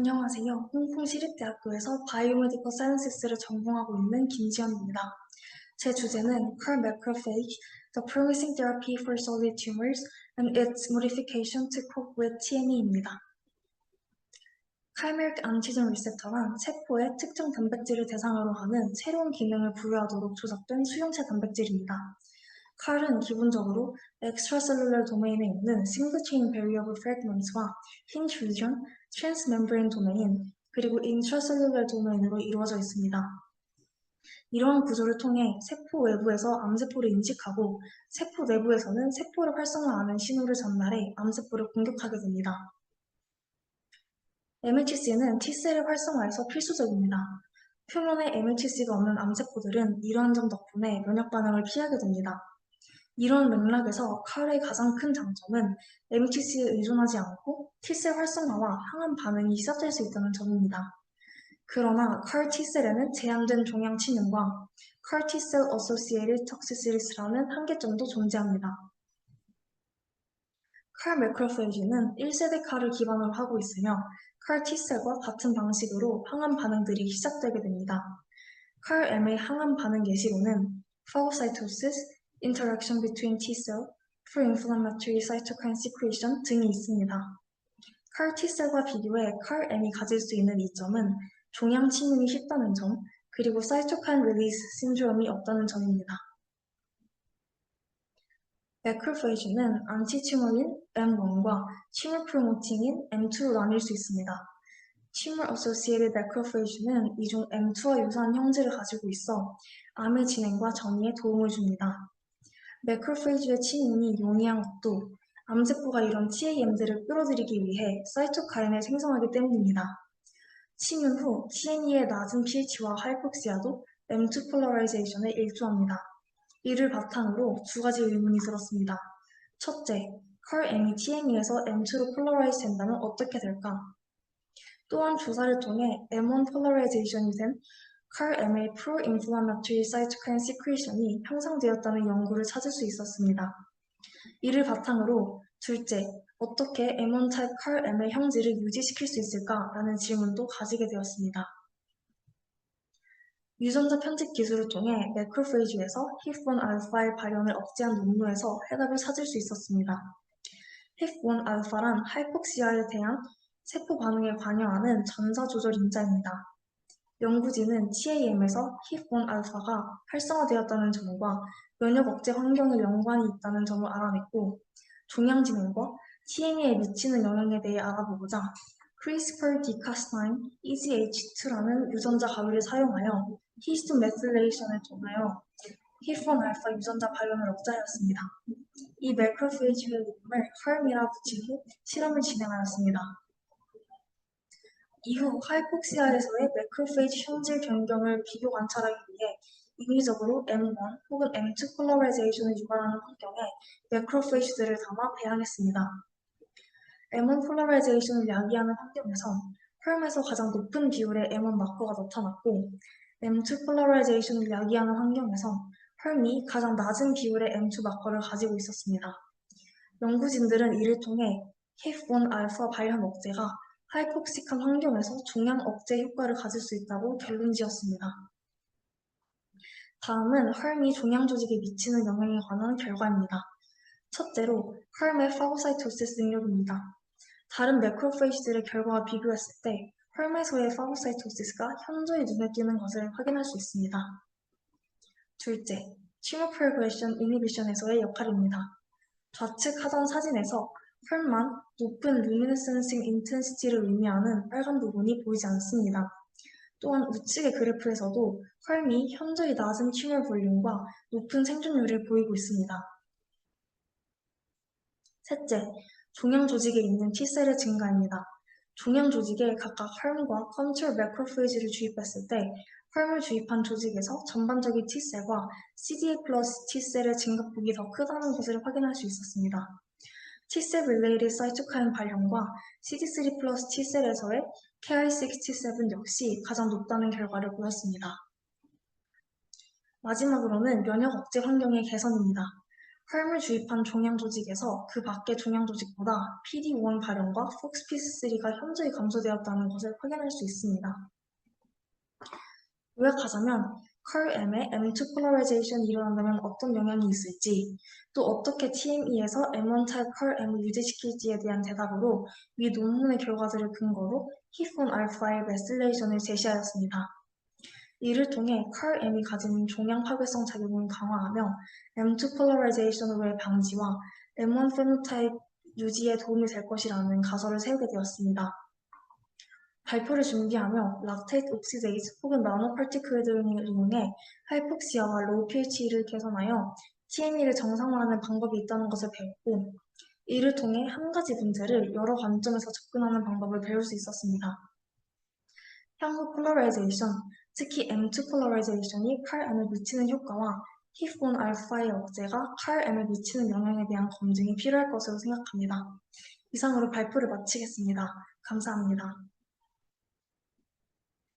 안녕하세요. 홍콩시립대학교에서 바이오메디컬 사이언스를 전공하고 있는 김지연입니다. 제 주제는 CAR macrophage, the promising therapy for solid tumors and its modification to cope with TME입니다. 카이메릭 안티젠 리셉터란 세포에 특정 단백질을 대상으로 하는 새로운 기능을 부여하도록 조작된 수용체 단백질입니다. CAR은 기본적으로 extracellular 도메인에 있는 single chain variable fragments와 hinge region, transmembrane 도메인, 그리고 intracellular 도메인으로 이루어져 있습니다. 이러한 구조를 통해 세포 외부에서 암세포를 인식하고 세포 내부에서는 세포를 활성화하는 신호를 전달해 암세포를 공격하게 됩니다. MHC는 T셀을 활성화해서 필수적입니다. 표면에 MHC가 없는 암세포들은 이러한 점 덕분에 면역 반응을 피하게 됩니다. 이런 맥락에서 CAR의 가장 큰 장점은 MHC에 의존하지 않고 T셀 활성화와 항암 반응이 시작될 수 있다는 점입니다. 그러나 CAR T셀에는 제한된 종양 침입과 CAR Tcell Associated Toxicities라는 한계점도 존재합니다. CAR macrophage는 1세대 CAR을 기반으로 하고 있으며 CAR T셀과 같은 방식으로 항암 반응들이 시작되게 됩니다. CAR M의 항암 반응 예시로는 phagocytosis, interaction between T-cell, pro-inflammatory cytokine secretion 등이 있습니다. CAR T셀과 비교해 CAR M이 가질 수 있는 이점은 종양 침입이 쉽다는 점, 그리고 cytokine release 신드롬이 없다는 점입니다. 매크로페이지는 안티튜머인 M1과 튜머 프로모팅인 M2로 나뉠 수 있습니다. 튜머 어소시에이티드 매크로페이지는 이중 M2와 유사한 형질을 가지고 있어 암의 진행과 전이에 도움을 줍니다. 매크로페이지의 침입이 용이한 것도 암세포가 이런 TAM들을 끌어들이기 위해 사이토카인을 생성하기 때문입니다. 침입 후 TME의 낮은 pH와 하이폭시아도 M2 폴러라이제이션에 일조합니다. 이를 바탕으로 두 가지 의문이 들었습니다. 첫째, CAR M이 TME에서 M2로 폴러라이즈 된다면 어떻게 될까? 또한 조사를 통해 M1 폴러라이제이션이 된 CAR M의 pro-inflammatory cytokine secretion이 형성되었다는 연구를 찾을 수 있었습니다. 이를 바탕으로 둘째, 어떻게 M1 타입 CAR M의 형질을 유지시킬 수 있을까라는 질문도 가지게 되었습니다. 유전자 편집 기술을 통해 매크로페이지에서 HIF1알파의 발현을 억제한 논문에서 해답을 찾을 수 있었습니다. HIF1알파란 하이폭시아에 대한 세포 반응에 관여하는 전자 조절 인자입니다. 연구진은 TAM에서 HIF1알파가 활성화되었다는 점과 면역 억제 환경에 연관이 있다는 점을 알아냈고, 종양 진행과 TME에 미치는 영향에 대해 알아보고자 CRISPR-Cas9 EZH2라는 유전자 가위를 사용하여 히스톤 메실레이션을 통하여 HIF1알파 유전자 발현을 억제하였습니다. 이 매크로페이지의 이름을 CARM이라 붙인 후 실험을 진행하였습니다. 이후 하이폭시아에서의 매크로페이지 형질 변경을 비교 관찰하기 위해 인위적으로 M1 혹은 M2 폴러라이제이션을 유발하는 환경에 매크로페이지들을 담아 배양했습니다. M1 폴러라이제이션을 야기하는 환경에서 혈음에서 가장 높은 비율의 M1 마커가 나타났고, M2 폴러라이제이션을 야기하는 환경에서 혈음이 가장 낮은 비율의 M2 마커를 가지고 있었습니다. 연구진들은 이를 통해 HIF1알파 발현 억제가 하이폭식한 환경에서 종양 억제 효과를 가질 수 있다고 결론지었습니다. 다음은 혈음이 종양 조직에 미치는 영향에 관한 결과입니다. 첫째로, 혈음의 파고사이토시스 능력입니다. 다른 매크로페이지들의 결과와 비교했을 때 혈음에서의 파고사이토시스가 현저히 눈에 띄는 것을 확인할 수 있습니다. 둘째, 튜머 프로그레션 이니비션에서의 역할입니다. 좌측 하단 사진에서 혈만 높은 루미네센싱 인텐시티를 의미하는 빨간 부분이 보이지 않습니다. 또한 우측의 그래프에서도 혈미 현저히 낮은 튜머 볼륨과 높은 생존율을 보이고 있습니다. 셋째, 종양 조직에 있는 T셀의 증가입니다. 종양 조직에 각각 혈과 컨트롤 매크로페이지를 주입했을 때 혈을 주입한 조직에서 전반적인 T셀과 CD8 플러스 T셀의 증가폭이 더 크다는 것을 확인할 수 있었습니다. T셀 릴레이드 사이토카인 발현과 CD3 플러스 T셀에서의 Ki67 역시 가장 높다는 결과를 보였습니다. 마지막으로는 면역 억제 환경의 개선입니다. 헐을 주입한 종양 조직에서 그 밖의 종양 조직보다 PD-1 발현과 FOXP3가 현저히 감소되었다는 것을 확인할 수 있습니다. 요약하자면 컬M의 M2 폴러라이제이션이 일어난다면 어떤 영향이 있을지, 또 어떻게 TME에서 M1 타입 컬M을 유지시킬지에 대한 대답으로 위 논문의 결과들을 근거로 히폰 알파의 메실레이션을 제시하였습니다. 이를 통해 컬M이 가진 종양 파괴성 작용을 강화하며 M2 폴러라이제이션의 방지와 M1 페노타입 유지에 도움이 될 것이라는 가설을 세우게 되었습니다. 발표를 준비하며 락테이트 옥시데이즈 혹은 나노파티클 등을 이용해 하이폭시아와 로우 pH를 개선하여 TME를 정상화하는 방법이 있다는 것을 배웠고, 이를 통해 한 가지 문제를 여러 관점에서 접근하는 방법을 배울 수 있었습니다. 향후 폴러라이제이션, 특히 M2 폴러라이제이션이 컬M에 미치는 효과와 히폰 알파의 억제가 컬M에 미치는 영향에 대한 검증이 필요할 것으로 생각합니다. 이상으로 발표를 마치겠습니다. 감사합니다.